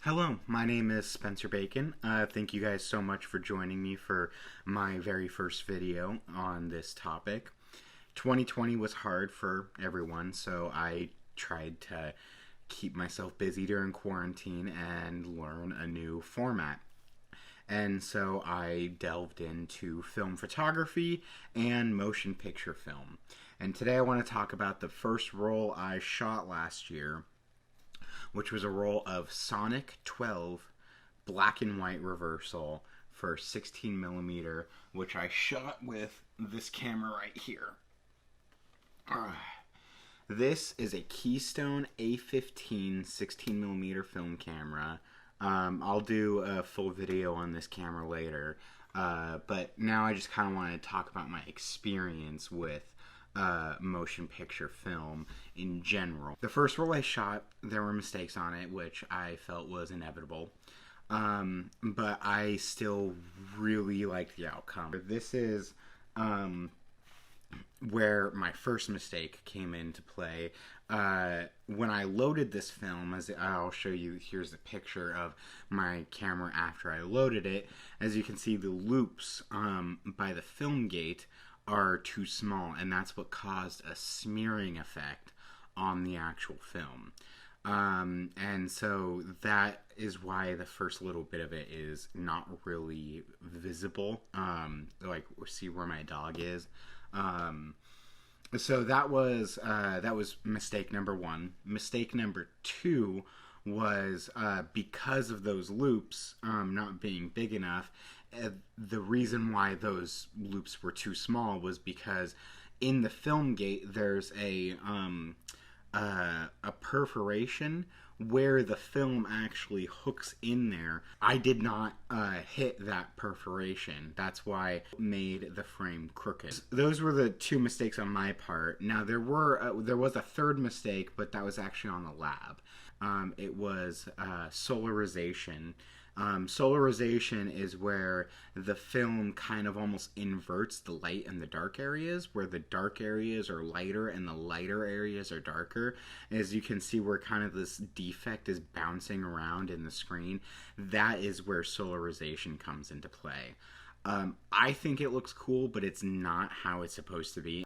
Hello, my name is Spencer Bacon. Thank you guys so much for joining me for my very first video on this topic. 2020 was hard for everyone, so I tried to keep myself busy during quarantine and learn a new format. And so I delved into film photography and motion picture film. And today I want to talk about the first role I shot last year, which was a roll of Sonic 12 black and white reversal for 16mm, which I shot with this camera right here. This is a Keystone A15 16mm film camera. I'll do a full video on this camera later, but now I just kind of want to talk about my experience with motion picture film in general. The first roll I shot, there were mistakes on it, which I felt was inevitable, but I still really liked the outcome. This is where my first mistake came into play. When I loaded this film, as I'll show you, here's a picture of my camera after I loaded it. As you can see, the loops by the film gate are too small, and that's what caused a smearing effect on the actual film. And so that is why the first little bit of it is not really visible. Like, see where my dog is. So that was mistake number one. Mistake number two was because of those loops not being big enough. The reason why those loops were too small was because in the film gate there's a perforation where the film actually hooks in there. I did not hit that perforation. That's why it made the frame crooked. Those were the two mistakes on my part. Now there was a third mistake, but that was actually on the lab. It was solarization. Solarization is where the film kind of almost inverts the light and the dark areas, where the dark areas are lighter and the lighter areas are darker. As you can see where kind of this defect is bouncing around in the screen, that is where solarization comes into play. I think it looks cool, but it's not how it's supposed to be.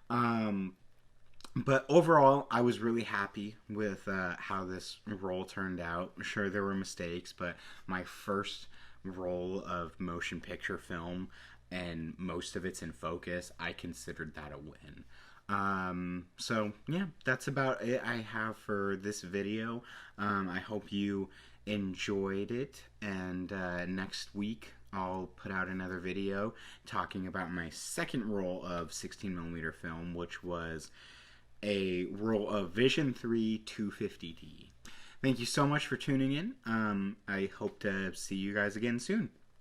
But overall, I was really happy with how this roll turned out. Sure, there were mistakes, but my first roll of motion picture film, and most of it's in focus, I considered that a win. So, yeah, that's about it I have for this video. I hope you enjoyed it, and next week I'll put out another video talking about my second roll of 16mm film, which was a roll of Vision 3 250D. Thank you so much for tuning in. I hope to see you guys again soon.